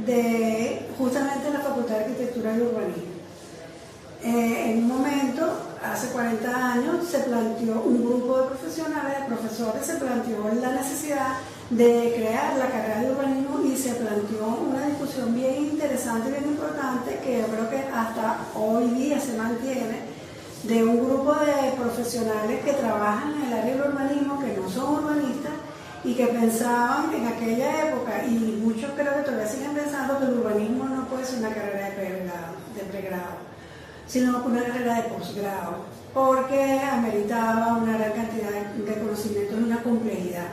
de justamente la Facultad de Arquitectura y Urbanismo. En un momento, hace 40 años, se planteó un grupo de profesionales, de profesores, se planteó la necesidad de crear la carrera de urbanismo y se planteó una discusión bien interesante y bien importante que yo creo que hasta hoy día se mantiene, de un grupo de profesionales que trabajan en el área del urbanismo, que no son urbanistas y que pensaban en aquella época, y muchos creo que todavía siguen pensando, que el urbanismo no puede ser una carrera de pregrado, sino una carrera de posgrado, porque ameritaba una gran cantidad de conocimientos y una complejidad.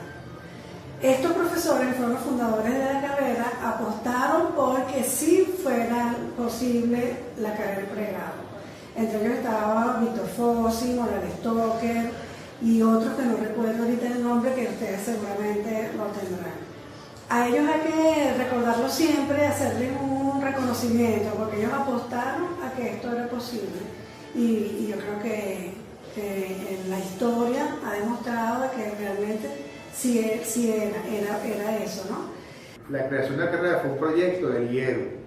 Estos profesores fueron los fundadores de la carrera, apostaron porque sí fuera posible la carrera de pregrado. Entre ellos estaba Víctor Fossi, Morales Stoker y otros que no recuerdo ahorita el nombre, que ustedes seguramente lo tendrán. A ellos hay que recordarlo siempre, hacerles un reconocimiento, porque ellos apostaron a que esto era posible. Y yo creo que en la historia ha demostrado que realmente sí era eso, ¿no? La creación de la carrera fue un proyecto del IERU.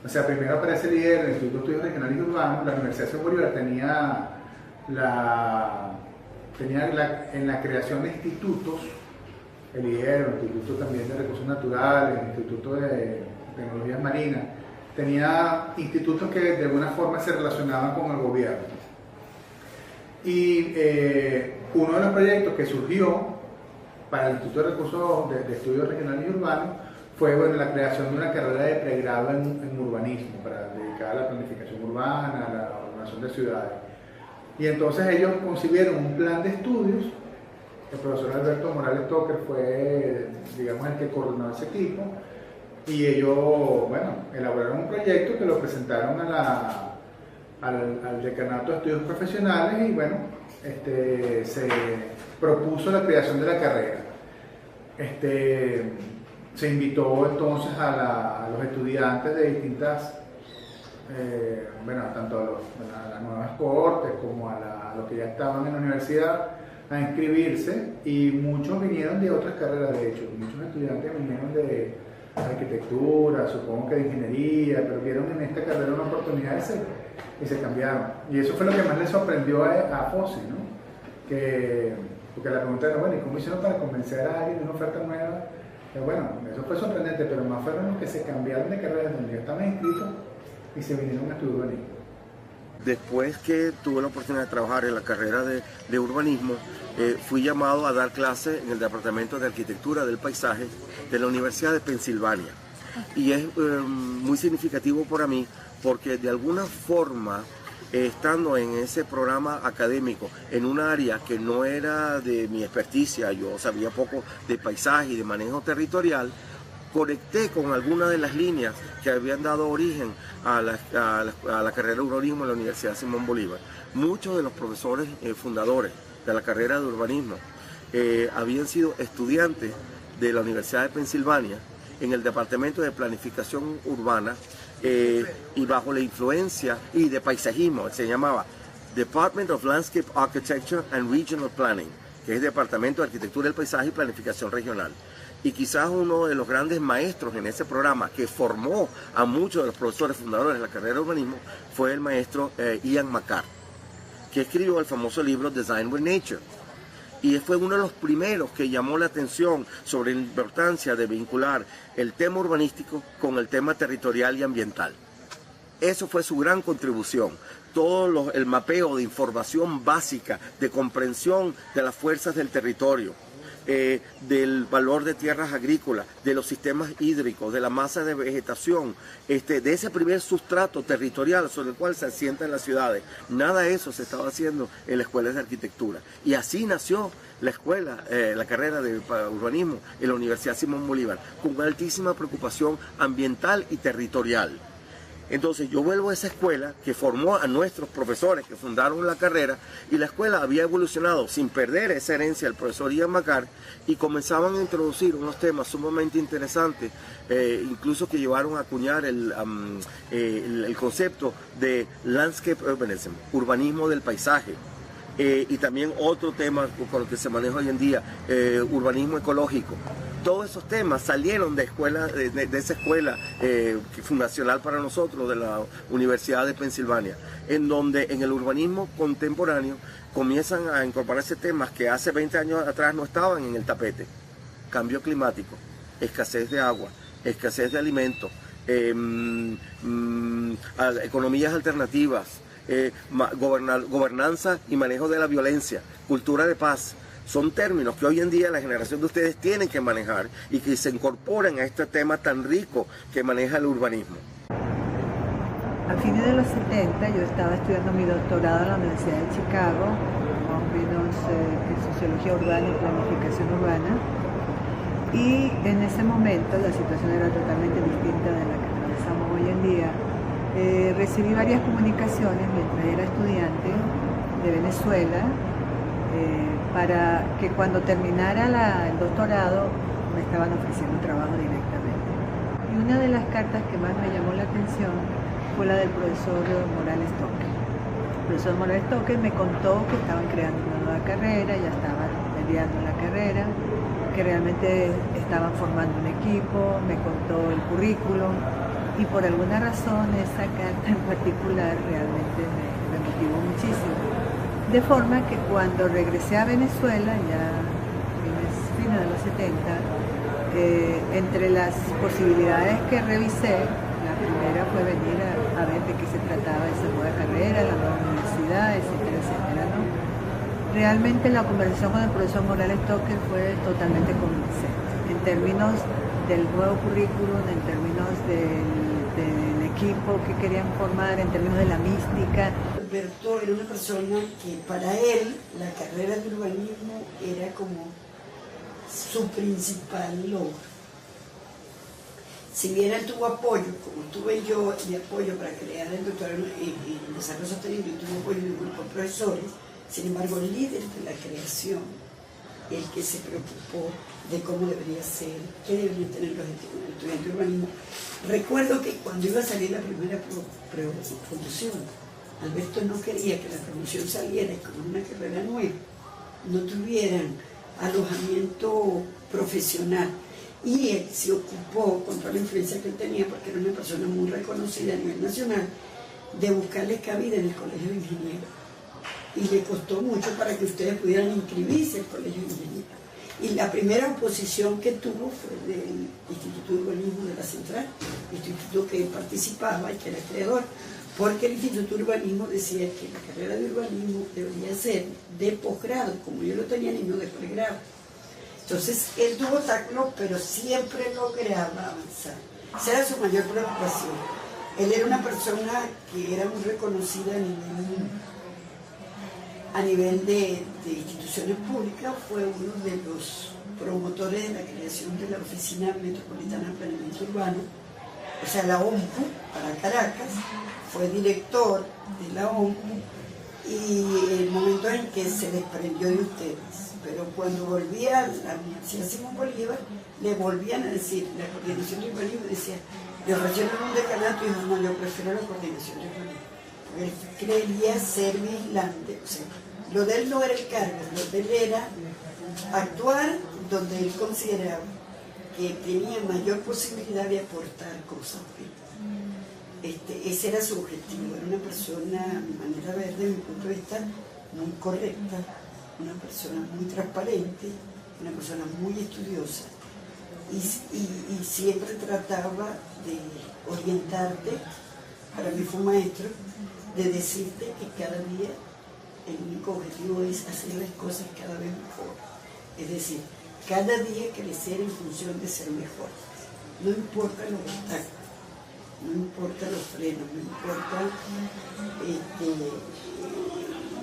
O sea, primero aparece el IERU, el Instituto de Estudios Regionales y Urbanos. La Universidad de Simón Bolívar tenía en la creación de institutos, el IERU, el Instituto también de Recursos Naturales, el Instituto de Tecnologías Marinas, tenía institutos que de alguna forma se relacionaban con el gobierno. Y uno de los proyectos que surgió para el Instituto de Recursos de Estudios Regionales y Urbanos fue la creación de una carrera de pregrado en urbanismo, para dedicar a la planificación urbana, a la ordenación de ciudades. Y entonces ellos concibieron un plan de estudios. El profesor Alberto Morales Stoker fue, digamos, el que coordinó ese equipo, y ellos, elaboraron un proyecto que lo presentaron al Decanato de Estudios Profesionales, y se propuso la creación de la carrera. Se invitó entonces a los estudiantes de distintas, tanto a las nuevas cohortes como a los que ya estaban en la universidad, a inscribirse, y muchos vinieron de otras carreras. De hecho, muchos estudiantes vinieron de arquitectura, supongo que de ingeniería, pero vieron en esta carrera una oportunidad y se cambiaron. Y eso fue lo que más les sorprendió a Fossi, ¿no? Porque la pregunta era, ¿y cómo hicieron para convencer a alguien de una oferta nueva? Eso fue sorprendente, pero más fueron los que se cambiaron de carrera donde ya estaban inscritos y se vinieron a estudiar urbanismo. Después que tuve la oportunidad de trabajar en la carrera de urbanismo, fui llamado a dar clases en el Departamento de Arquitectura del Paisaje de la Universidad de Pensilvania. Y es muy significativo para mí porque de alguna forma, estando en ese programa académico, en un área que no era de mi experticia, yo sabía poco de paisaje y de manejo territorial, conecté con algunas de las líneas que habían dado origen a la carrera de urbanismo en la Universidad Simón Bolívar. Muchos de los profesores fundadores de la carrera de urbanismo habían sido estudiantes de la Universidad de Pensilvania en el Departamento de Planificación Urbana, y bajo la influencia y de paisajismo. Se llamaba Department of Landscape Architecture and Regional Planning, que es Departamento de Arquitectura del Paisaje y Planificación Regional. Y quizás uno de los grandes maestros en ese programa, que formó a muchos de los profesores fundadores de la carrera de urbanismo, fue el maestro Ian McCart, que escribió el famoso libro Design with Nature. Y fue uno de los primeros que llamó la atención sobre la importancia de vincular el tema urbanístico con el tema territorial y ambiental. Eso fue su gran contribución. Todo el mapeo de información básica, de comprensión de las fuerzas del territorio, del valor de tierras agrícolas, de los sistemas hídricos, de la masa de vegetación, de ese primer sustrato territorial sobre el cual se asientan las ciudades. Nada de eso se estaba haciendo en las escuelas de arquitectura. Y así nació la escuela, la carrera de urbanismo en la Universidad Simón Bolívar, con una altísima preocupación ambiental y territorial. Entonces yo vuelvo a esa escuela que formó a nuestros profesores que fundaron la carrera, y la escuela había evolucionado sin perder esa herencia del profesor Ian McCart, y comenzaban a introducir unos temas sumamente interesantes, incluso que llevaron a acuñar el concepto de landscape urbanism, urbanismo del paisaje. Y también otro tema con el que se maneja hoy en día, urbanismo ecológico. Todos esos temas salieron de esa escuela fundacional para nosotros, de la Universidad de Pensilvania, en donde en el urbanismo contemporáneo comienzan a incorporarse temas que hace 20 años atrás no estaban en el tapete. Cambio climático, escasez de agua, escasez de alimentos, economías alternativas, gobernanza y manejo de la violencia, cultura de paz. Son términos que hoy en día la generación de ustedes tienen que manejar y que se incorporan a este tema tan rico que maneja el urbanismo. A fines de los 70 yo estaba estudiando mi doctorado en la Universidad de Chicago, más o menos en Sociología Urbana y Planificación Urbana, y en ese momento la situación era totalmente distinta de la que atravesamos hoy en día. Recibí varias comunicaciones mientras era estudiante de Venezuela, para que cuando terminara el doctorado me estaban ofreciendo trabajo directamente. Y una de las cartas que más me llamó la atención fue la del profesor Morales Toque. El profesor Morales Toque me contó que estaban creando una nueva carrera, ya estaban peleando la carrera, que realmente estaban formando un equipo, me contó el currículum y por alguna razón esa carta en particular realmente me motivó muchísimo. De forma que cuando regresé a Venezuela, ya fines de los 70, entre las posibilidades que revisé, la primera fue venir a ver de qué se trataba esa nueva carrera, la nueva universidad, etcétera, etcétera, ¿no? Realmente la conversación con el profesor Morales Toque fue totalmente convincente, en términos del nuevo currículum, en términos del equipo que querían formar, en términos de la mística. Alberto era una persona que para él la carrera de urbanismo era como su principal logro. Si bien él tuvo apoyo, como tuve yo de apoyo para crear el doctorado en desarrollo sostenible, y tuvo apoyo de un grupo de profesores, sin embargo el líder de la creación, el que se preocupó de cómo debería ser, qué deberían tener los estudiantes de urbanismo. Recuerdo que cuando iba a salir la primera promoción, Alberto no quería que la promoción saliera y como una carrera nueva, no tuvieran alojamiento profesional. Y él se ocupó, con toda la influencia que él tenía, porque era una persona muy reconocida a nivel nacional, de buscarles cabida en el Colegio de Ingenieros. Y le costó mucho para que ustedes pudieran inscribirse al Colegio de Ingenieros. Y la primera oposición que tuvo fue del Instituto de Urbanismo de la Central, instituto que él participaba y que era creador, porque el Instituto de Urbanismo decía que la carrera de urbanismo debería ser de posgrado, como yo lo tenía, y no de pregrado. Entonces, él tuvo obstáculos, pero siempre lograba avanzar. Esa era su mayor preocupación. Él era una persona que era muy reconocida a nivel de instituciones públicas, fue uno de los promotores de la creación de la Oficina Metropolitana de Planeamiento Urbano, o sea, la OMPU, para Caracas, fue director de la OMPU, y el momento en que se desprendió de ustedes. Pero cuando volvía a la Universidad Simón Bolívar, le volvían a decir, la coordinación de urbanismo decía, le ofrecieron un decanato y dijo, no, yo prefiero la coordinación de urbanismo. Él creía ser vigilante, o sea, lo de él no era el cargo, lo de él era actuar donde él consideraba que tenía mayor posibilidad de aportar cosas. Ese era su objetivo, era una persona, a mi manera de ver, desde mi punto de vista, muy correcta, una persona muy transparente, una persona muy estudiosa, y siempre trataba de orientarte, para mí fue un maestro, de decirte que cada día el único objetivo es hacer las cosas cada vez mejor. Es decir, cada día crecer en función de ser mejor. No importa los obstáculos, no importa los frenos, no importa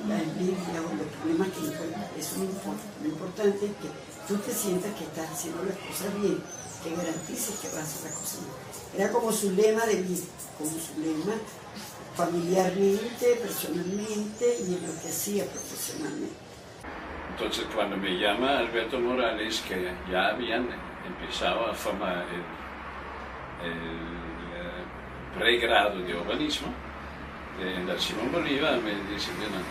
la envidia o los problemas que encuentras, eso no importa. Lo importante es que tú te sientas que estás haciendo las cosas bien, que garantices que vas a hacer las cosas bien. Era como su lema de vida, como su lema familiarmente, personalmente y en lo que hacía profesionalmente. Entonces cuando me llama Alberto Morales, que ya habían empezado a formar el pregrado de urbanismo en la Simón Bolívar, me dice, bueno,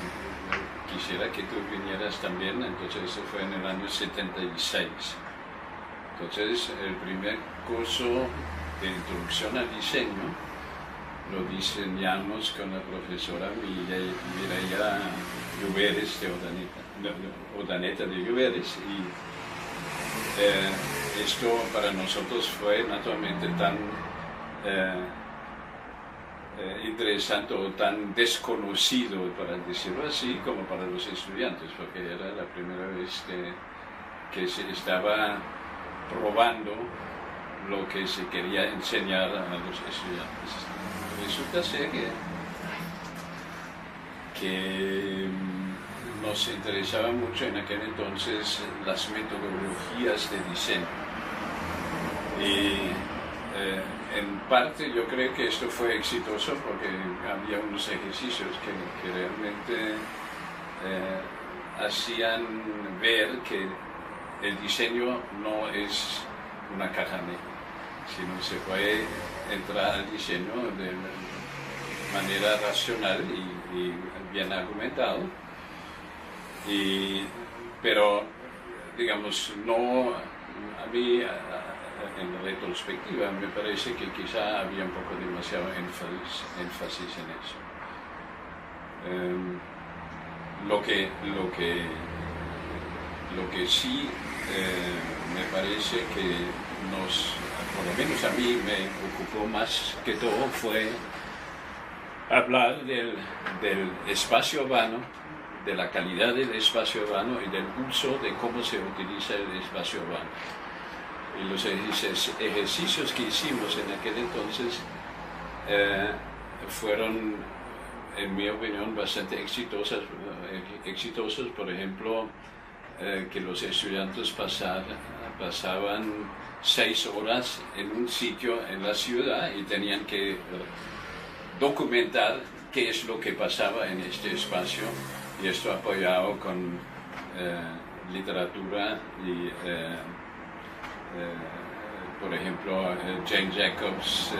quisiera que tú vinieras también. Entonces eso fue en el año 76. Entonces, el primer curso de introducción al diseño lo diseñamos con la profesora Mireia Lluveres de Urdaneta de Lluveres, y esto para nosotros fue naturalmente tan interesante o tan desconocido, para decirlo así, como para los estudiantes, porque era la primera vez que se estaba probando lo que se quería enseñar a los estudiantes. Resulta ser que nos interesaba mucho en aquel entonces las metodologías de diseño. Y en parte yo creo que esto fue exitoso porque había unos ejercicios que realmente hacían ver que el diseño no es una caja negra, sino se puede entrar al diseño de manera racional y bien argumentado, pero digamos, no, a mí en retrospectiva me parece que quizá había un poco demasiado énfasis en eso. Lo que sí me parece que por lo menos a mí me ocupó más que todo fue hablar del espacio urbano, de la calidad del espacio urbano y del uso de cómo se utiliza el espacio urbano. Y los ejercicios que hicimos en aquel entonces fueron, en mi opinión, bastante exitosos. Por ejemplo, que los estudiantes pasaban 6 horas en un sitio en la ciudad y tenían que documentar qué es lo que pasaba en este espacio, y esto apoyado con literatura y por ejemplo Jane Jacobs,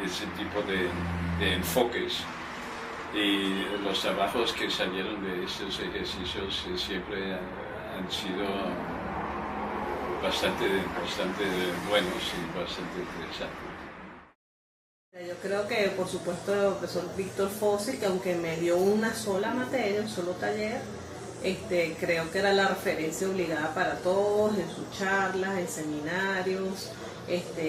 ese tipo de enfoques. Y los trabajos que salieron de estos ejercicios siempre han sido bastante buenos y bastante interesantes. Yo creo que, por supuesto, el profesor Víctor Fossi, que aunque me dio una sola materia, un solo taller, creo que era la referencia obligada para todos en sus charlas, en seminarios,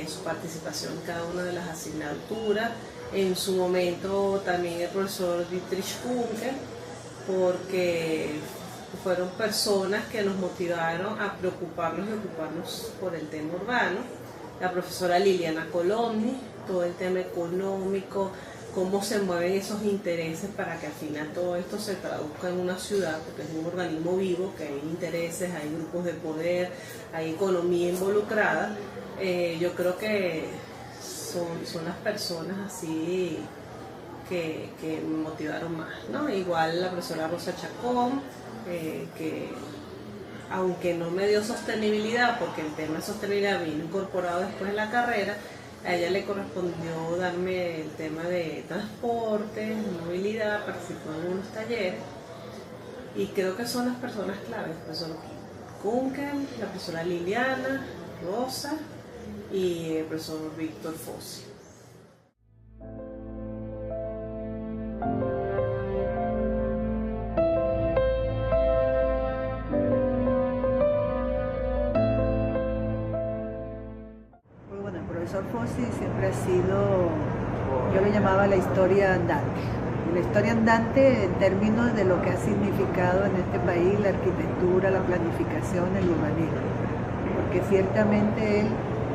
su participación en cada una de las asignaturas. En su momento también el profesor Dietrich Kunkel, porque fueron personas que nos motivaron a preocuparnos y ocuparnos por el tema urbano. La profesora Liliana Colomni, todo el tema económico, cómo se mueven esos intereses para que al final todo esto se traduzca en una ciudad, porque es un organismo vivo, que hay intereses, hay grupos de poder, hay economía involucrada. Yo creo que son las personas así que me motivaron más, ¿no? Igual la profesora Rosa Chacón, que aunque no me dio sostenibilidad, porque el tema de sostenibilidad vino incorporado después en la carrera, a ella le correspondió darme el tema de transporte, movilidad, participó en unos talleres, y creo que son las personas claves, el profesor Kunkel, la profesora Liliana, Rosa y el profesor Víctor Fossi. El profesor Fossi siempre ha sido, yo lo llamaba la historia andante. La historia andante en términos de lo que ha significado en este país la arquitectura, la planificación, el urbanismo. Porque ciertamente él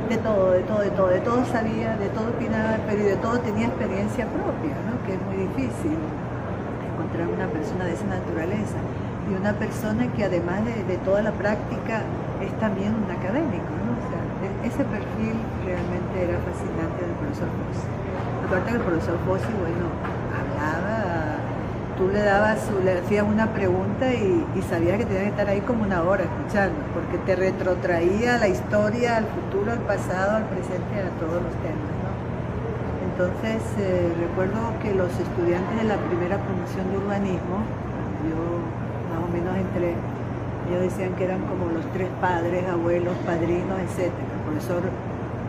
de todo sabía, de todo opinaba, pero de todo tenía experiencia propia, ¿no? Que es muy difícil encontrar una persona de esa naturaleza. Y una persona que además de toda la práctica es también un académico, ¿no? O sea, ese perfil realmente era fascinante del profesor Fossi. Aparte que el profesor Fossi, bueno, hablaba, tú le hacías una pregunta y sabías que tenías que estar ahí como una hora escuchando, porque te retrotraía la historia, al futuro, al pasado, al presente, a todos los temas, ¿no? Entonces, recuerdo que los estudiantes de la primera promoción de urbanismo, yo más o menos entré, Ellos decían que eran como los 3 padres, abuelos, padrinos, etc. El profesor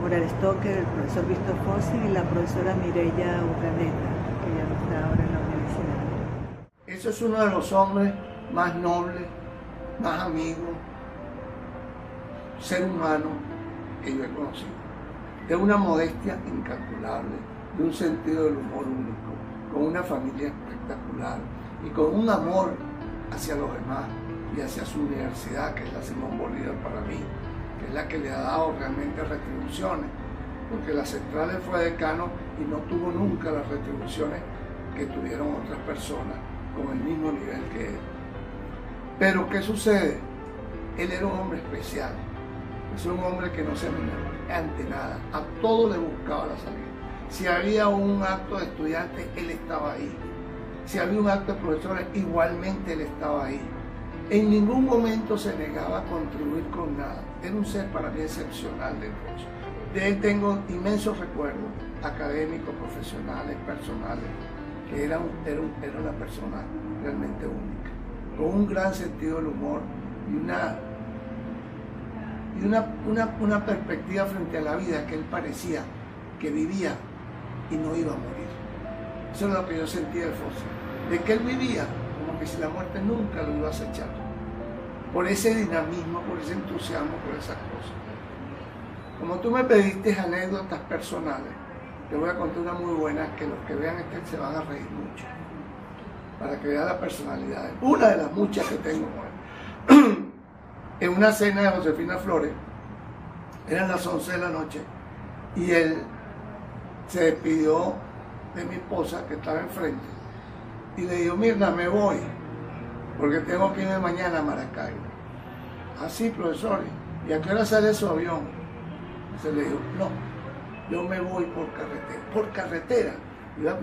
Morales Toker, el profesor Víctor Fossi y la profesora Mireya Urdaneta, que ya no está ahora en la universidad. Eso es uno de los hombres más nobles, más amigos, ser humano que yo he conocido. De una modestia incalculable, de un sentido del humor único, con una familia espectacular y con un amor hacia los demás y hacia su universidad, que es la Simón Bolívar para mí, que es la que le ha dado realmente retribuciones, porque la Central fue decano y no tuvo nunca las retribuciones que tuvieron otras personas con el mismo nivel que él. Pero ¿qué sucede? Él era un hombre especial, es un hombre que no se animaba ante nada, a todo le buscaba la salida. Si había un acto de estudiantes, él estaba ahí. Si había un acto de profesores, igualmente él estaba ahí. En ningún momento se negaba a contribuir con nada. Era un ser para mí excepcional de todos. De él tengo inmensos recuerdos, académicos, profesionales, personales, que era una persona realmente única, con un gran sentido del humor y una perspectiva frente a la vida que él parecía que vivía y no iba a morir. Eso es lo que yo sentía de Fossi, de que él vivía como que si la muerte nunca lo iba a acechar, por ese dinamismo, por ese entusiasmo, por esas cosas. Como tú me pediste anécdotas personales, te voy a contar una muy buena que los que vean se van a reír mucho, para que vean la personalidad. Una de las muchas que tengo. En una cena de Josefina Flores, eran las 11 de la noche, y él se despidió de mi esposa que estaba enfrente y le dijo: Mirna, me voy porque tengo que irme mañana a Maracaibo. Así, profesor, ¿y a qué hora sale su avión? Se le dijo: no, yo me voy por carretera. Por carretera. Ya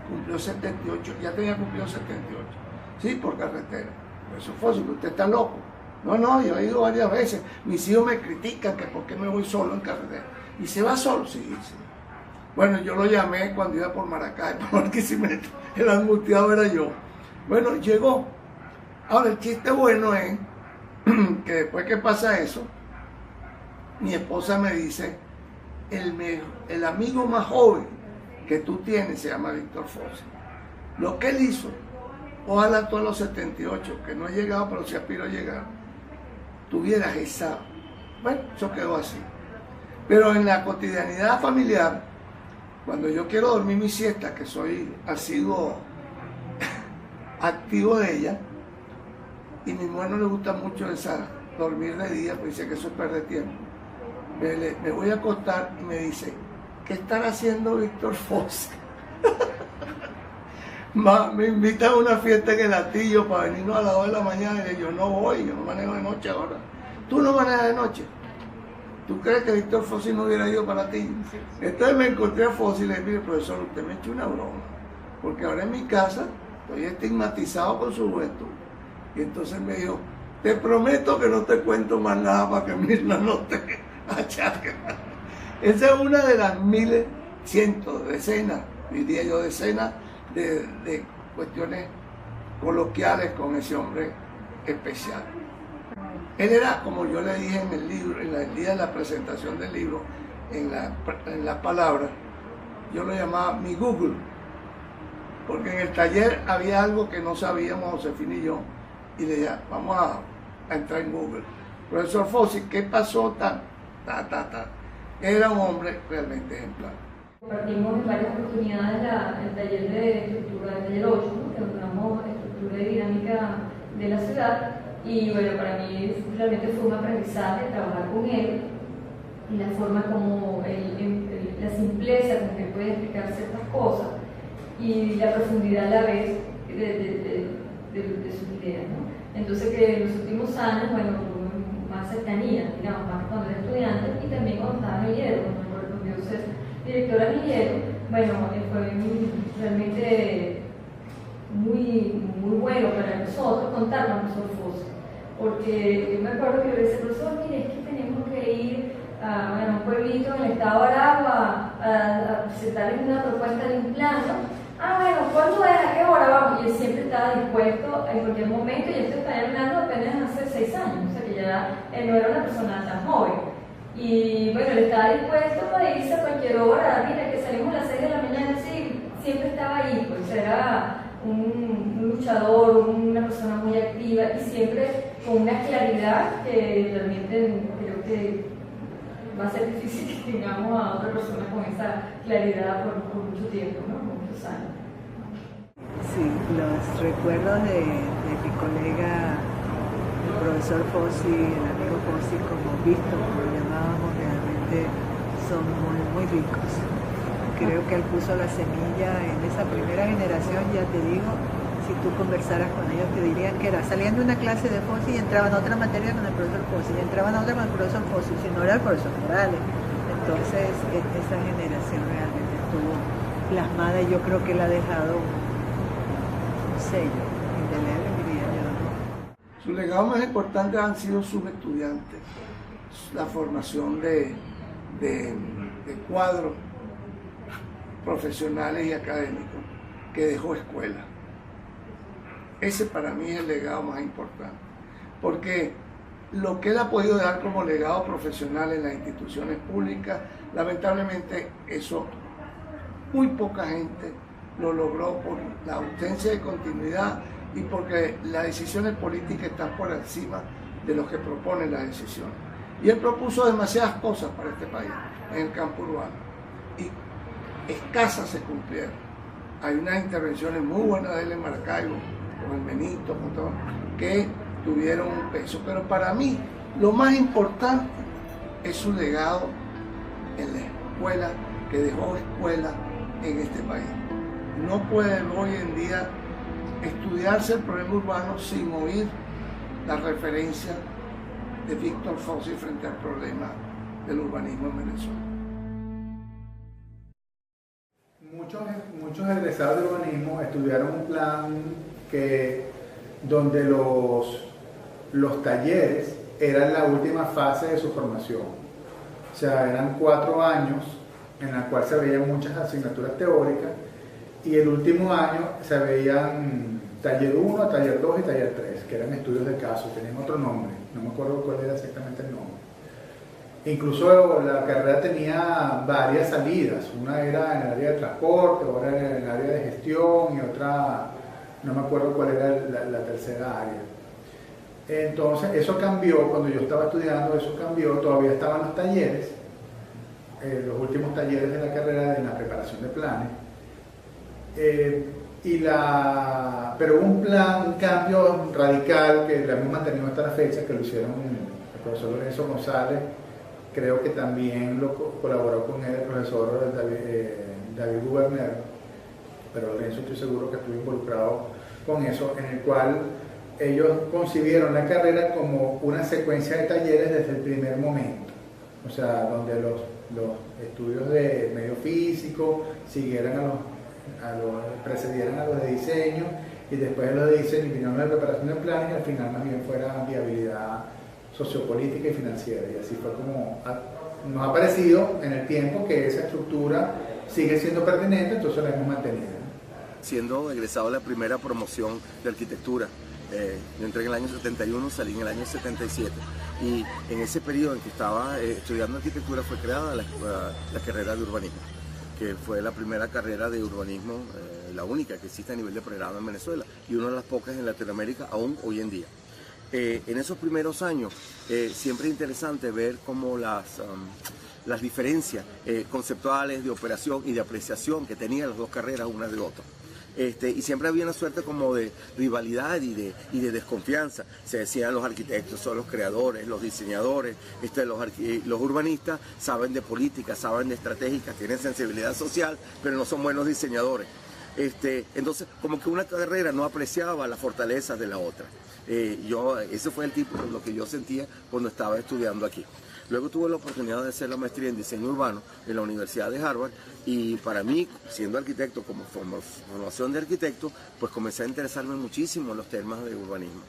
cumplió 78, ya tenía cumplido 78. Sí, por carretera. Pues eso fue, que usted está loco. No, yo he ido varias veces. Mis hijos me critican que por qué me voy solo en carretera. ¿Y se va solo? Sí, sí. Bueno, yo lo llamé cuando iba por Maracaibo, porque si el angustiado era yo. Bueno, llegó. Ahora, el chiste bueno es que después que pasa eso, mi esposa me dice: el amigo más joven que tú tienes se llama Víctor Fossi. Lo que él hizo, ojalá tú a los 78, que no he llegado, pero sí aspiro a llegar, tuvieras esa... Bueno, eso quedó así. Pero en la cotidianidad familiar, cuando yo quiero dormir mi siesta, que soy asiduo activo de ella, y a mi mujer no le gusta mucho dormir de día, pues dice que eso es perder tiempo. Me voy a acostar y me dice: ¿qué estará haciendo Víctor Fossi? Me invitan a una fiesta en el Atillo para venirnos a las 2 de la mañana, y yo no voy, yo no manejo de noche ahora. ¿Tú no manejas de noche? ¿Tú crees que Víctor Fossi no hubiera ido para ti? Entonces me encontré a Fossi y le dije: mire, profesor, usted me echó una broma, porque ahora en mi casa estoy estigmatizado con su juventud. Y entonces me dijo: te prometo que no te cuento más nada para que Mirna no te achaque. Esa es una de las miles, cientos, decenas, diría yo, decenas de cuestiones coloquiales con ese hombre especial. Él era, como yo le dije en el libro, en el día de la presentación del libro, en la palabra, yo lo llamaba mi Google, porque en el taller había algo que no sabíamos Josefina y yo, y le dije: vamos a entrar en Google. Profesor Fossi, ¿qué pasó? Era un hombre realmente ejemplar. Compartimos en varias oportunidades el taller de estructura, el taller 8, ¿no? Que encontramos estructura y dinámica de la ciudad, y bueno, para mí realmente fue un aprendizaje trabajar con él, y la forma como la simpleza con que él puede explicar ciertas cosas y la profundidad a la vez de sus ideas, ¿no? Entonces, que en los últimos años, bueno, tuve más cercanía, digamos, más cuando era estudiante, y también cuando estaba en el IEDO, cuando volvió a ser directora del IEDO, bueno, fue realmente muy bueno para nosotros contar con el profesor Fossi, porque yo me acuerdo que yo le decía: profesor, mire, es que tenemos que ir a un pueblito en el estado de Aragua a presentarles una propuesta de un plan, ¿no? bueno, ¿cuándo es? ¿A qué hora vamos? Y él siempre estaba dispuesto en cualquier momento, y esto está hablando apenas hace 6 años, o sea que ya no era una persona tan joven. Y bueno, él estaba dispuesto para irse a cualquier hora, mira que salimos a las 6 de la mañana, sí, siempre estaba ahí, pues era un luchador, una persona muy activa y siempre con una claridad que realmente creo que va a ser difícil que tengamos a otra persona con esa claridad por mucho tiempo, ¿no? Por muchos años. Sí, los recuerdos de mi colega, el profesor Fossi, el amigo Fossi, como Víctor, como lo llamábamos, realmente son muy ricos. Creo que él puso la semilla en esa primera generación, ya te digo, si tú conversaras con ellos te dirían que era saliendo de una clase de Fossi y entraban a otra materia con el profesor Fossi, y entraban a otra con el profesor Fossi, si no era el profesor Morales. Entonces, esa generación realmente estuvo plasmada y yo creo que él ha dejado un sello indeleble, diría yo. Su legado más importante han sido sus estudiantes, la formación de cuadros profesionales y académicos que dejó escuela. Ese para mí es el legado más importante, porque lo que él ha podido dejar como legado profesional en las instituciones públicas, lamentablemente eso muy poca gente lo logró por la ausencia de continuidad y porque las decisiones políticas están por encima de los que proponen las decisiones. Y él propuso demasiadas cosas para este país en el campo urbano y escasas se cumplieron. Hay unas intervenciones muy buenas de él en Maracaibo, con el Benito, con todo, que tuvieron un peso. Pero para mí, lo más importante es su legado en la escuela, que dejó escuela en este país. No puede hoy en día estudiarse el problema urbano sin oír la referencia de Víctor Fossi frente al problema del urbanismo en Venezuela. Muchos egresados de urbanismo estudiaron un plan donde los talleres eran la última fase de su formación. O sea, eran 4 años en la cual se veían muchas asignaturas teóricas y el último año se veían taller 1, taller 2 y taller 3, que eran estudios de caso, tenían otro nombre, no me acuerdo cuál era exactamente el nombre. Incluso la carrera tenía varias salidas, una era en el área de transporte, otra en el área de gestión y otra, no me acuerdo cuál era la tercera área. Entonces eso cambió, cuando yo estaba estudiando eso cambió, todavía estaban los talleres, los últimos talleres de la carrera en la preparación de planes, pero hubo un cambio radical que lo hemos mantenido hasta la fecha, que lo hicieron el profesor Lorenzo González, creo que también colaboró con él el profesor David Guberner, pero Lorenzo estoy seguro que estuvo involucrado con eso, en el cual ellos concibieron la carrera como una secuencia de talleres desde el primer momento, o sea, donde los estudios de medio físico precedieran a los de diseño y después de los de diseño vinieron la preparación de planes y al final más bien fuera viabilidad sociopolítica y financiera, y así fue como nos ha parecido en el tiempo que esa estructura sigue siendo pertinente, entonces la hemos mantenido. Siendo egresado de la primera promoción de arquitectura, yo entré en el año 71, salí en el año 77 y en ese periodo en que estaba estudiando arquitectura fue creada la carrera de urbanismo, que fue la primera carrera de urbanismo, la única que existe a nivel de pregrado en Venezuela y una de las pocas en Latinoamérica aún hoy en día. En esos primeros años siempre es interesante ver cómo las diferencias conceptuales de operación y de apreciación que tenían las dos carreras una de otra. Y siempre había una suerte como de rivalidad y de desconfianza. Se decían los arquitectos son los creadores, los diseñadores, los urbanistas saben de política, saben de estratégicas, tienen sensibilidad social, pero no son buenos diseñadores. Entonces, como que una carrera no apreciaba las fortalezas de la otra. Ese fue el tipo de lo que yo sentía cuando estaba estudiando aquí. Luego tuve la oportunidad de hacer la maestría en diseño urbano en la Universidad de Harvard y para mí, siendo arquitecto, como formación de arquitecto, pues comencé a interesarme muchísimo en los temas de urbanismo.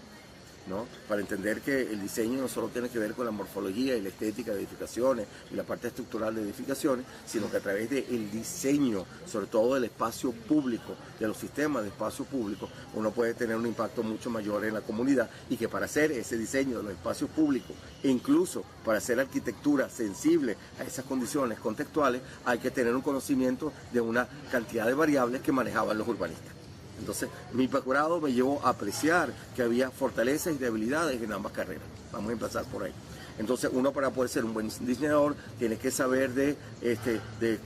¿no? Para entender que el diseño no solo tiene que ver con la morfología y la estética de edificaciones y la parte estructural de edificaciones, sino que a través del diseño, sobre todo del espacio público, de los sistemas de espacio público, uno puede tener un impacto mucho mayor en la comunidad, y que para hacer ese diseño de los espacios públicos, e incluso para hacer arquitectura sensible a esas condiciones contextuales, hay que tener un conocimiento de una cantidad de variables que manejaban los urbanistas. Entonces, mi posgrado me llevó a apreciar que había fortalezas y debilidades en ambas carreras. Vamos a empezar por ahí. Entonces, uno, para poder ser un buen diseñador, tiene que saber de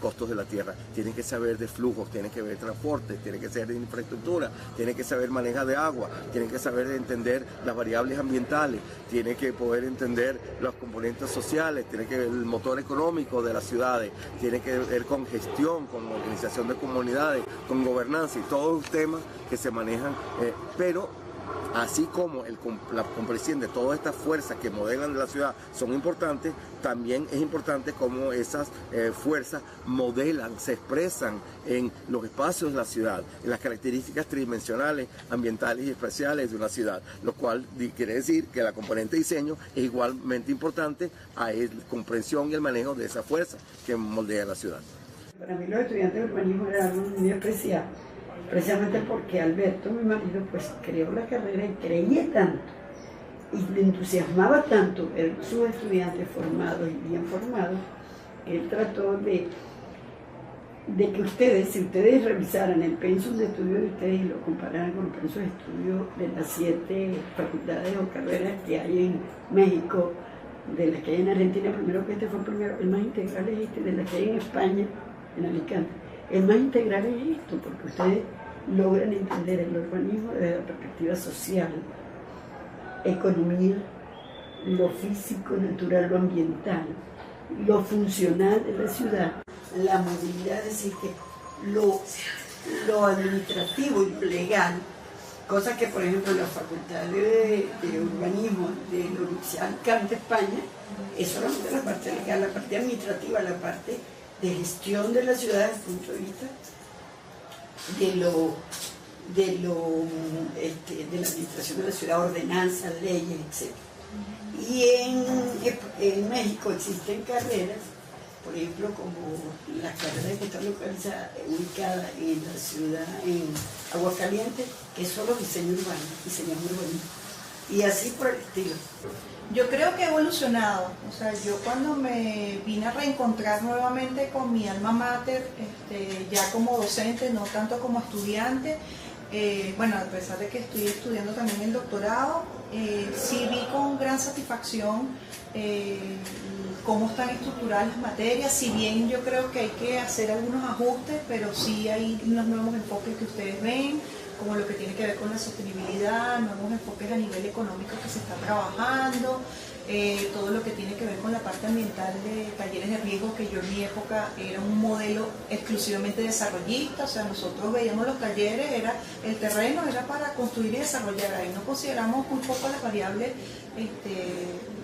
costos de la tierra, tiene que saber de flujos, tiene que ver de transporte, tiene que saber de infraestructura, tiene que saber manejo de agua, tiene que saber de entender las variables ambientales, tiene que poder entender los componentes sociales, tiene que ver el motor económico de las ciudades, tiene que ver con gestión, con organización de comunidades, con gobernanza y todos los temas que se manejan, pero así como la comprensión de todas estas fuerzas que modelan de la ciudad son importantes, también es importante cómo esas fuerzas modelan, se expresan en los espacios de la ciudad, en las características tridimensionales, ambientales y espaciales de una ciudad, lo cual quiere decir que la componente diseño es igualmente importante a la comprensión y el manejo de esas fuerzas que moldean la ciudad. Para mí los estudiantes de urbanismo era algo muy especial, precisamente porque Alberto, mi marido, pues creó la carrera y creía tanto y le entusiasmaba tanto ver sus estudiantes formados y bien formados. Él trató de que ustedes, si ustedes revisaran el pensum de estudio de ustedes y lo compararan con el pensum de estudio de las 7 facultades o carreras que hay en México, de las que hay en Argentina, primero que este fue el primero, el más integral es este, de las que hay en España, en Alicante. El más integral es esto, porque ustedes logran entender el urbanismo desde la perspectiva social, economía, lo físico, natural, lo ambiental, lo funcional de la ciudad, la movilidad, es decir, que lo administrativo y lo legal, cosa que, por ejemplo, en la Facultad de Urbanismo de la Universidad de Alicante, España, es solamente la parte legal, la parte administrativa, la parte de gestión de la ciudad desde el punto de vista de la administración de la ciudad, ordenanzas, leyes, etc. Y en México existen carreras, por ejemplo, como las carreras que están localizadas, ubicadas en la ciudad, en Aguascalientes, que es solo diseño urbano, diseño urbanismo, y así por el estilo. Yo creo que he evolucionado, o sea, yo cuando me vine a reencontrar nuevamente con mi alma mater, ya como docente, no tanto como estudiante, bueno, a pesar de que estoy estudiando también el doctorado, sí vi con gran satisfacción cómo están estructuradas las materias, si bien yo creo que hay que hacer algunos ajustes, pero sí hay unos nuevos enfoques que ustedes ven, como lo que tiene que ver con la sostenibilidad, nuevos enfoques a nivel económico que se está trabajando, todo lo que tiene que ver con la parte ambiental de talleres de riesgo, que yo en mi época era un modelo exclusivamente desarrollista, o sea, nosotros veíamos los talleres, el terreno era para construir y desarrollar, ahí no consideramos un poco las variables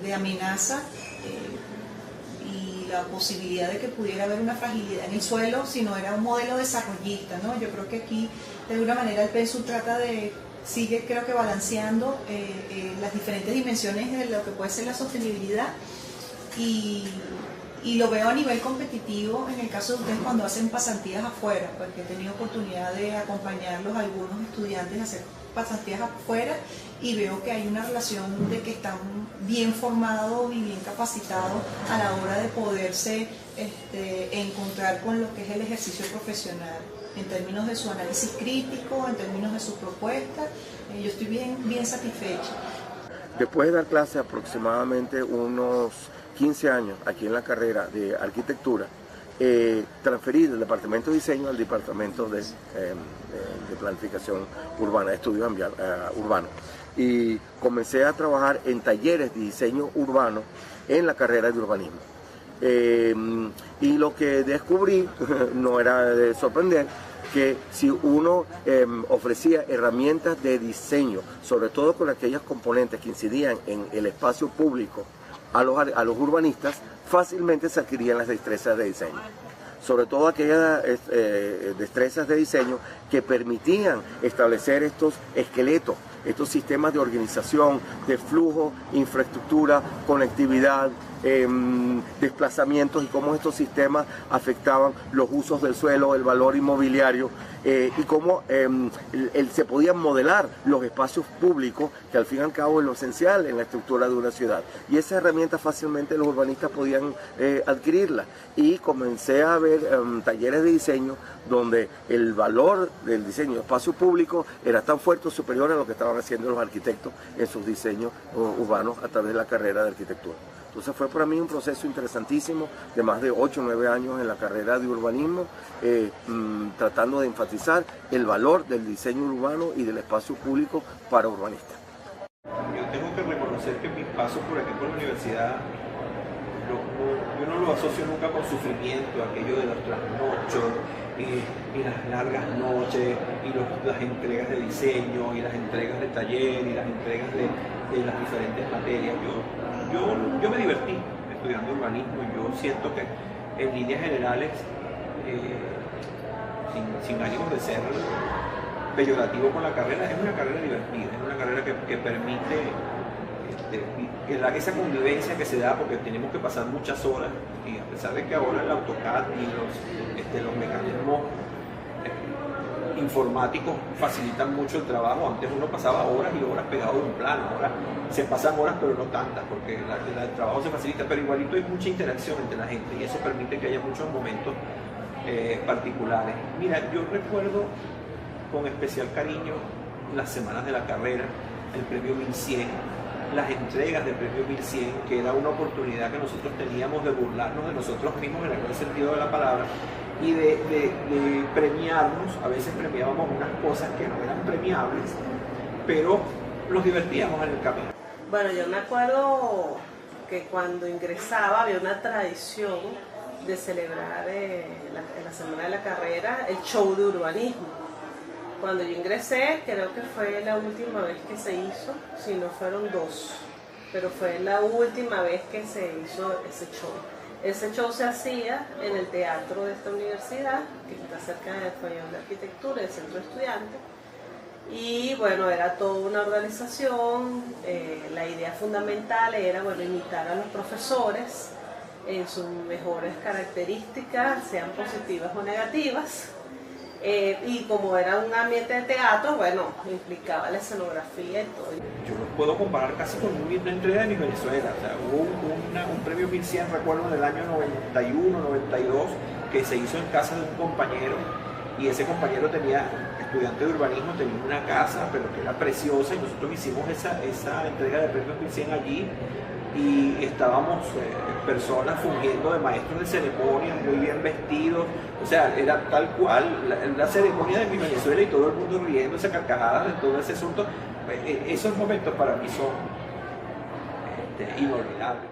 de amenaza y la posibilidad de que pudiera haber una fragilidad en el suelo, sino era un modelo desarrollista, ¿no? Yo creo que aquí, de alguna manera, el pensum sigue creo que balanceando las diferentes dimensiones de lo que puede ser la sostenibilidad y lo veo a nivel competitivo en el caso de ustedes cuando hacen pasantías afuera, porque he tenido oportunidad de acompañarlos a algunos estudiantes a hacer pasantías afuera y veo que hay una relación de que están bien formados y bien capacitados a la hora de poderse encontrar con lo que es el ejercicio profesional, en términos de su análisis crítico, en términos de sus propuestas. Yo estoy bien satisfecha. Después de dar clase aproximadamente unos 15 años aquí en la carrera de arquitectura, transferí del departamento de diseño al departamento de planificación urbana, de estudio urbano, y comencé a trabajar en talleres de diseño urbano en la carrera de urbanismo. Y lo que descubrí no era de sorprender, que si uno ofrecía herramientas de diseño, sobre todo con aquellas componentes que incidían en el espacio público, a los urbanistas, fácilmente se adquirían las destrezas de diseño. Sobre todo aquellas destrezas de diseño que permitían establecer estos esqueletos estos sistemas de organización, de flujo, infraestructura, conectividad, desplazamientos y cómo estos sistemas afectaban los usos del suelo, el valor inmobiliario y cómo se podían modelar los espacios públicos, que al fin y al cabo es lo esencial en la estructura de una ciudad. Y esa herramienta fácilmente los urbanistas podían adquirirla. Y comencé a ver talleres de diseño donde el valor del diseño de espacio público era tan fuerte o superior a lo que estaban haciendo los arquitectos en sus diseños urbanos a través de la carrera de arquitectura. Entonces fue para mí un proceso interesantísimo de más de 8 o 9 años en la carrera de urbanismo, tratando de enfatizar el valor del diseño urbano y del espacio público para urbanistas. Yo tengo que reconocer que mi paso por aquí por la universidad, yo no lo asocio nunca con sufrimiento, aquello de los trasnochos y las largas noches y las entregas de diseño y las entregas de taller y las entregas de las diferentes materias. Yo me divertí estudiando urbanismo y yo siento que en líneas generales, sin ánimos de ser peyorativo con la carrera, es una carrera divertida, es una carrera que permite esa convivencia que se da, porque tenemos que pasar muchas horas, y a pesar de que ahora el AutoCAD y los mecanismos informáticos facilitan mucho el trabajo, antes uno pasaba horas y horas pegado de un plano, ahora se pasan horas pero no tantas, porque el trabajo se facilita, pero igualito hay mucha interacción entre la gente y eso permite que haya muchos momentos particulares. Mira, yo recuerdo con especial cariño las semanas de la carrera, el premio 1100, las entregas del premio 1100, que era una oportunidad que nosotros teníamos de burlarnos de nosotros mismos en el buen sentido de la palabra y de premiarnos. A veces premiábamos unas cosas que no eran premiables, pero nos divertíamos en el camino. Bueno, yo me acuerdo que cuando ingresaba había una tradición de celebrar en la semana de la carrera el show de urbanismo. Cuando yo ingresé, creo que fue la última vez que se hizo, si no fueron 2, pero fue la última vez que se hizo ese show. Ese show se hacía en el teatro de esta universidad, que está cerca del pabellón de arquitectura, del centro de estudiantes. Y bueno, era toda una organización. La idea fundamental era, bueno, imitar a los profesores en sus mejores características, sean positivas o negativas. Y como era un ambiente de teatro, bueno, implicaba la escenografía y todo. Yo los puedo comparar casi con una entrega de mi Venezuela. O sea, hubo un premio 1100, recuerdo, en el año 91, 92, que se hizo en casa de un compañero, y ese compañero estudiante de urbanismo, tenía una casa, pero que era preciosa, y nosotros hicimos esa entrega de premio 1100 allí, y estábamos personas fungiendo de maestros de ceremonia, muy bien vestidos, o sea, era tal cual la ceremonia de mi Venezuela y todo el mundo riéndose a carcajadas de todo ese asunto. Esos momentos para mí son inolvidables.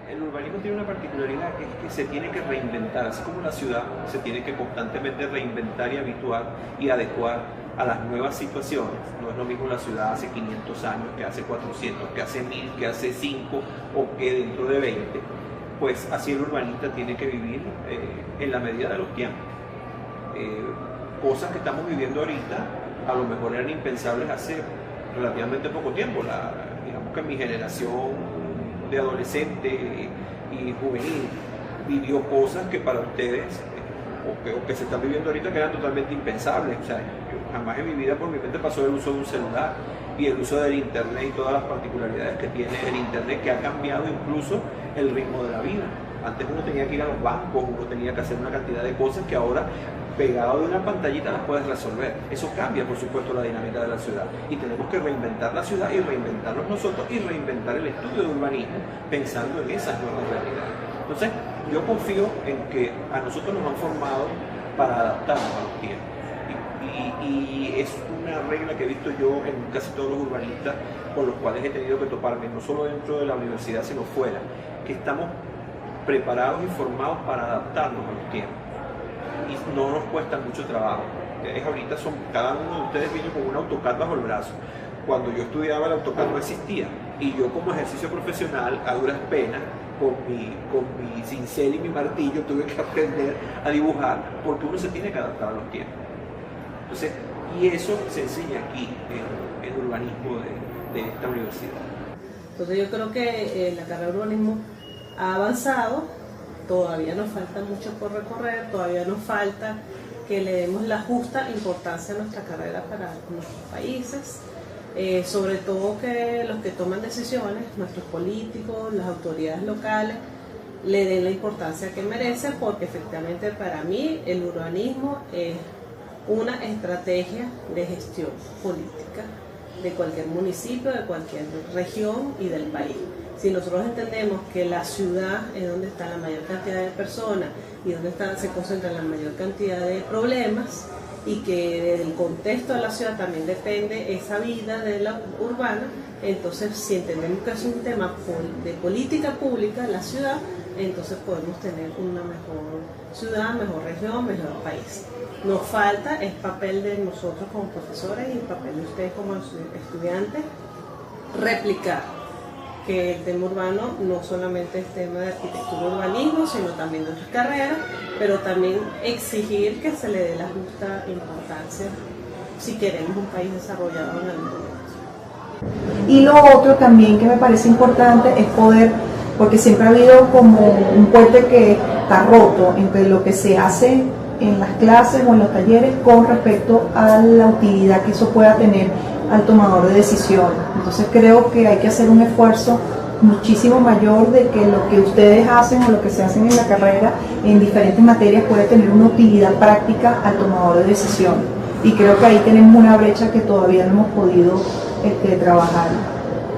El urbanismo tiene una particularidad, que es que se tiene que reinventar, así como la ciudad se tiene que constantemente reinventar y habituar y adecuar a las nuevas situaciones. No es lo mismo la ciudad hace 500 años, que hace 400, que hace 1000, que hace 5 o que dentro de 20. Pues así el urbanista tiene que vivir en la medida de los tiempos. Cosas que estamos viviendo ahorita a lo mejor eran impensables hace relativamente poco tiempo. Digamos que mi generación de adolescente y juvenil vivió cosas que para ustedes o que se están viviendo ahorita que eran totalmente impensables. O sea, yo jamás en mi vida por mi mente pasó el uso de un celular y el uso del internet y todas las particularidades que tiene el internet, que ha cambiado incluso el ritmo de la vida. Antes uno tenía que ir a los bancos, uno tenía que hacer una cantidad de cosas que ahora pegado de una pantallita las puedes resolver. Eso cambia, por supuesto, la dinámica de la ciudad, y tenemos que reinventar la ciudad y reinventarnos nosotros y reinventar el estudio de urbanismo pensando en esas nuevas realidades. Entonces, yo confío en que a nosotros nos han formado para adaptarnos a los tiempos, y es una regla que he visto yo en casi todos los urbanistas con los cuales he tenido que toparme, no solo dentro de la universidad sino fuera, que estamos preparados y formados para adaptarnos a los tiempos. Y no nos cuesta mucho trabajo. Ahorita cada uno de ustedes viene con un AutoCAD bajo el brazo. Cuando yo estudiaba, el AutoCAD no existía, y yo como ejercicio profesional, a duras penas, con mi cincel y mi martillo, tuve que aprender a dibujar, porque uno se tiene que adaptar a los tiempos. Entonces, Y eso se enseña aquí en urbanismo de esta universidad. Entonces yo creo que la carrera de urbanismo ha avanzado, todavía nos falta mucho por recorrer, todavía nos falta que le demos la justa importancia a nuestra carrera para nuestros países, sobre todo que los que toman decisiones, nuestros políticos, las autoridades locales, le den la importancia que merece, porque efectivamente para mí el urbanismo es una estrategia de gestión política de cualquier municipio, de cualquier región y del país. Si nosotros entendemos que la ciudad es donde está la mayor cantidad de personas y donde se concentra la mayor cantidad de problemas, y que del contexto de la ciudad también depende esa vida de la urbana, entonces si entendemos que es un tema de política pública, la ciudad, entonces podemos tener una mejor ciudad, mejor región, mejor país. Nos falta, es papel de nosotros como profesores y papel de ustedes como estudiantes, replicar que el tema urbano no solamente es tema de arquitectura y urbanismo, sino también de otras carreras, pero también exigir que se le dé la justa importancia si queremos un país desarrollado en algún momento. Y lo otro también que me parece importante es poder, porque siempre ha habido como un puente que está roto entre lo que se hace en las clases o en los talleres con respecto a la utilidad que eso pueda tener al tomador de decisiones. Entonces creo que hay que hacer un esfuerzo muchísimo mayor de que lo que ustedes hacen o lo que se hacen en la carrera en diferentes materias puede tener una utilidad práctica al tomador de decisiones. Y creo que ahí tenemos una brecha que todavía no hemos podido trabajar.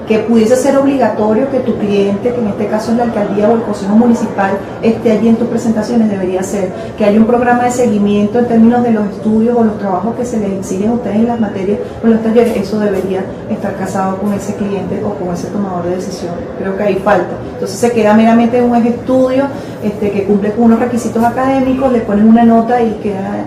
Que pudiese ser obligatorio que tu cliente, que en este caso es la alcaldía o el consejo municipal, esté allí en tus presentaciones, debería ser. Que haya un programa de seguimiento en términos de los estudios o los trabajos que se les exigen a ustedes en las materias o en los talleres, eso debería estar casado con ese cliente o con ese tomador de decisiones. Creo que ahí falta. Entonces se queda meramente un estudio que cumple con unos requisitos académicos, le ponen una nota y queda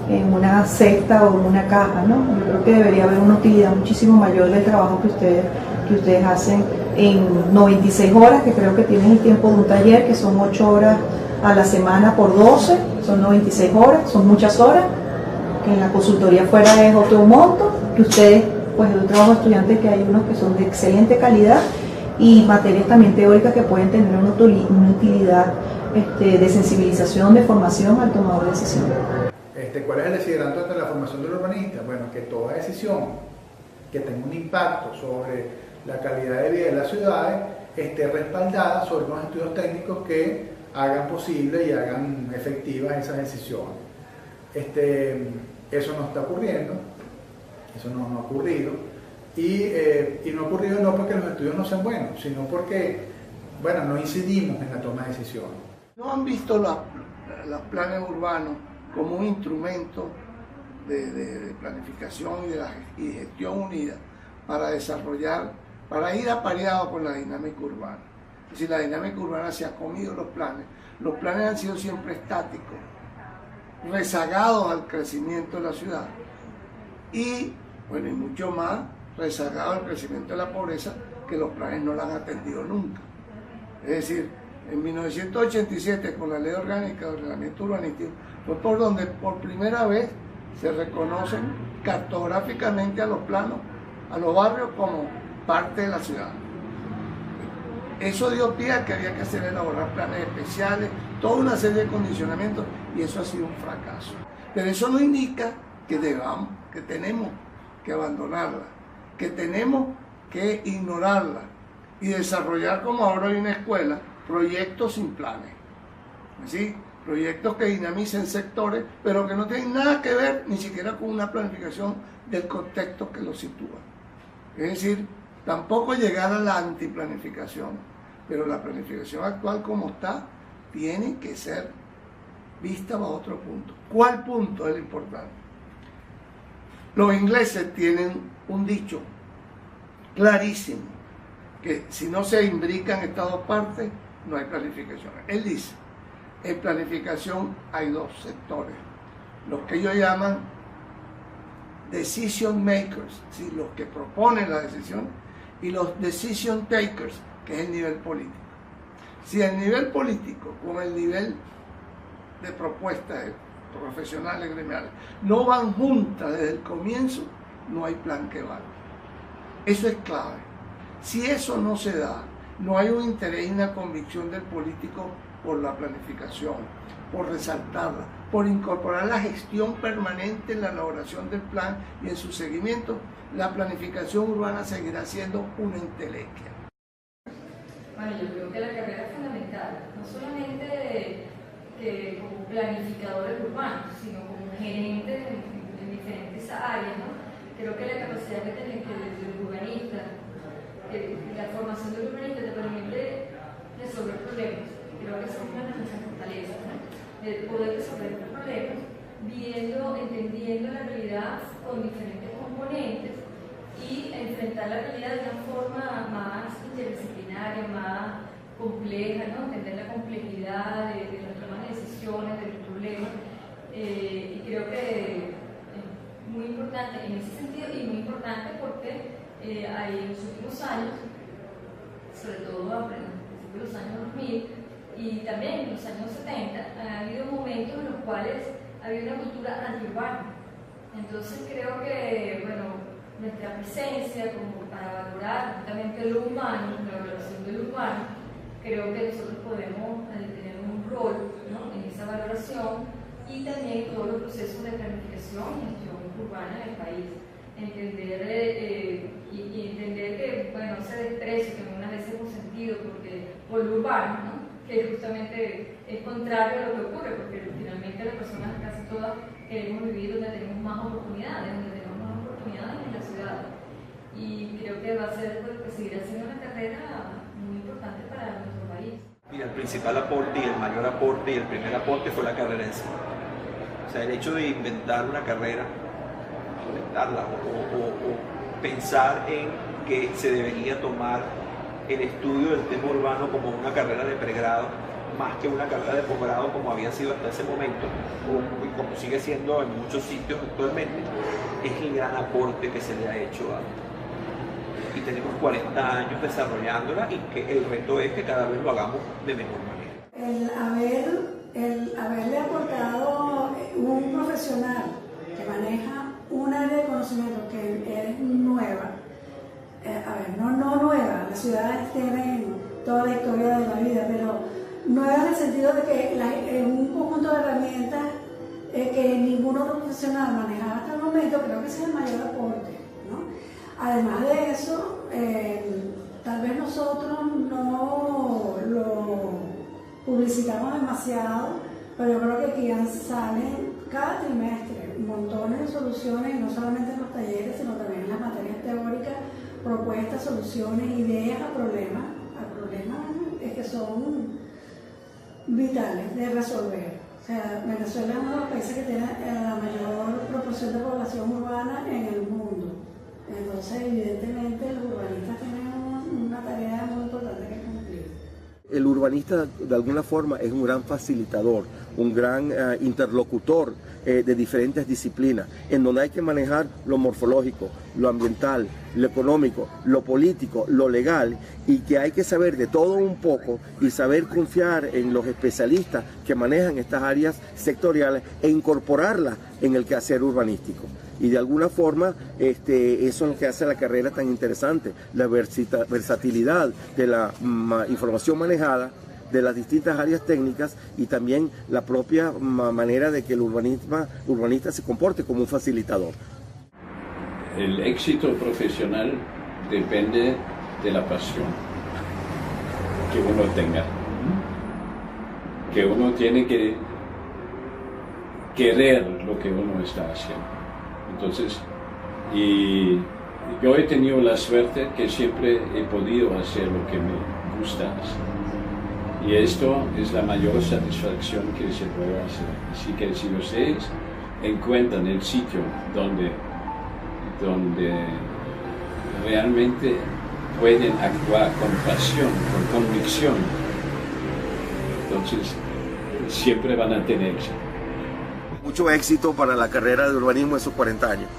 en una cesta o en una caja, ¿no? Yo creo que debería haber una utilidad muchísimo mayor del trabajo que ustedes hacen en 96 horas, que creo que tienen el tiempo de un taller, que son 8 horas a la semana por 12, son 96 horas, son muchas horas, que en la consultoría fuera es otro monto, que ustedes, pues de un trabajo de estudiantes que hay unos que son de excelente calidad, y materias también teóricas que pueden tener una utilidad de sensibilización, de formación al tomador de decisiones. ¿Cuál es el desiderante de la formación del urbanista? Bueno, que toda decisión que tenga un impacto sobre la calidad de vida de las ciudades esté respaldada sobre unos estudios técnicos que hagan posible y hagan efectivas esas decisiones. Eso no está ocurriendo, eso no ha ocurrido, y no ha ocurrido no porque los estudios no sean buenos, sino porque, bueno, no incidimos en la toma de decisiones. ¿No han visto los planes urbanos como un instrumento de planificación y gestión unida para desarrollar, para ir apareado con la dinámica urbana? Es decir, la dinámica urbana se ha comido los planes han sido siempre estáticos, rezagados al crecimiento de la ciudad y, bueno, y mucho más rezagados al crecimiento de la pobreza, que los planes no la han atendido nunca. Es decir, en 1987, con la Ley Orgánica de Ordenamiento Urbanístico, fue por donde por primera vez se reconocen cartográficamente a los planos, a los barrios como parte de la ciudad. Eso dio pie a que había que hacer elaborar planes especiales, toda una serie de condicionamientos, y eso ha sido un fracaso. Pero eso no indica que tenemos que abandonarla, que tenemos que ignorarla y desarrollar, como ahora hay una escuela, proyectos sin planes. ¿Sí? Proyectos que dinamicen sectores, pero que no tienen nada que ver ni siquiera con una planificación del contexto que los sitúa. Es decir, tampoco llegar a la antiplanificación, pero la planificación actual como está tiene que ser vista bajo otro punto. ¿Cuál punto es el importante? Los ingleses tienen un dicho clarísimo, que si no se imbrican estas dos partes, no hay planificación. Él dice, en planificación hay dos sectores, los que ellos llaman decision makers, ¿sí? Los que proponen la decisión, y los decision takers, que es el nivel político. Si el nivel político con el nivel de propuesta profesionales, gremiales, no van juntas desde el comienzo, no hay plan que valga. Eso es clave. Si eso no se da, no hay un interés y una convicción del político por la planificación, por resaltarla, por incorporar la gestión permanente en la elaboración del plan y en su seguimiento, la planificación urbana seguirá siendo una entelequia. Bueno, yo creo que la carrera es fundamental, no solamente como planificadores urbanos, sino como gerentes en diferentes áreas, ¿no? Creo que la capacidad que tiene el urbanista, la formación del urbanista te permite resolver problemas. Creo que esa es una de nuestras fortalezas, ¿no? El poder resolver problemas, entendiendo la realidad con diferentes componentes y enfrentar la realidad de una forma más interdisciplinaria, más compleja, ¿no? Entender la complejidad de las tomas de decisiones, de los problemas. Y creo que es muy importante en ese sentido y muy importante porque hay en los últimos años, sobre todo a principios de los años 2000 y también en los años 70, ha habido momentos en los cuales había una cultura antiurbana. Entonces creo que, bueno, nuestra presencia como para valorar justamente lo humano, la valoración del urbano, creo que nosotros podemos tener un rol, ¿no? En esa valoración y también en todos los procesos de planificación y gestión urbana en el país. Entender y entender que, bueno, ese desprecio que algunas veces hemos sentido por lo urbano, ¿no? Que justamente es contrario a lo que ocurre, porque finalmente las personas casi todas queremos vivir donde tenemos más oportunidades, en la ciudad. Y creo que va a ser, pues, seguirá siendo una carrera muy importante para nuestro país. Mira, el principal aporte y el mayor aporte y el primer aporte fue la carrera en sí. O sea, el hecho de inventar una carrera, o pensar en que se debería tomar el estudio del tema urbano como una carrera de pregrado, más que una carrera de posgrado como había sido hasta ese momento, y como sigue siendo en muchos sitios actualmente, es el gran aporte que se le ha hecho y tenemos 40 años desarrollándola y que el reto es que cada vez lo hagamos de mejor manera. El haberle aportado un profesional que maneja un área de conocimiento que es nueva, no nueva, las ciudades tienen toda la historia de la vida, pero nueva en el sentido de que un conjunto de herramientas que ningún otro profesional manejaba hasta el momento, creo que ese es el mayor aporte, ¿no? Además de eso, tal vez nosotros no lo publicitamos demasiado, pero yo creo que aquí salen cada trimestre montones de soluciones, y no solamente en los talleres, sino también en las materias teóricas, propuestas, soluciones, ideas a problemas que son vitales de resolver. O sea, Venezuela es uno de los países que tiene la mayor proporción de población urbana en el mundo. Entonces, evidentemente, los urbanistas tienen una tarea muy importante que cumplir. El urbanista, de alguna forma, es un gran facilitador, un gran interlocutor de diferentes disciplinas, en donde hay que manejar lo morfológico, lo ambiental, lo económico, lo político, lo legal, y que hay que saber de todo un poco y saber confiar en los especialistas que manejan estas áreas sectoriales e incorporarlas en el quehacer urbanístico. Y de alguna forma eso es lo que hace la carrera tan interesante, la versatilidad de la información manejada, de las distintas áreas técnicas y también la propia manera de que el urbanista se comporte como un facilitador. El éxito profesional depende de la pasión que uno tenga, que uno tiene que querer lo que uno está haciendo. Entonces, y yo he tenido la suerte que siempre he podido hacer lo que me gusta hacer. Y esto es la mayor satisfacción que se puede hacer. Así que si ustedes encuentran el sitio donde realmente pueden actuar con pasión, con convicción, entonces siempre van a tener éxito. Mucho éxito para la carrera de urbanismo en sus 40 años.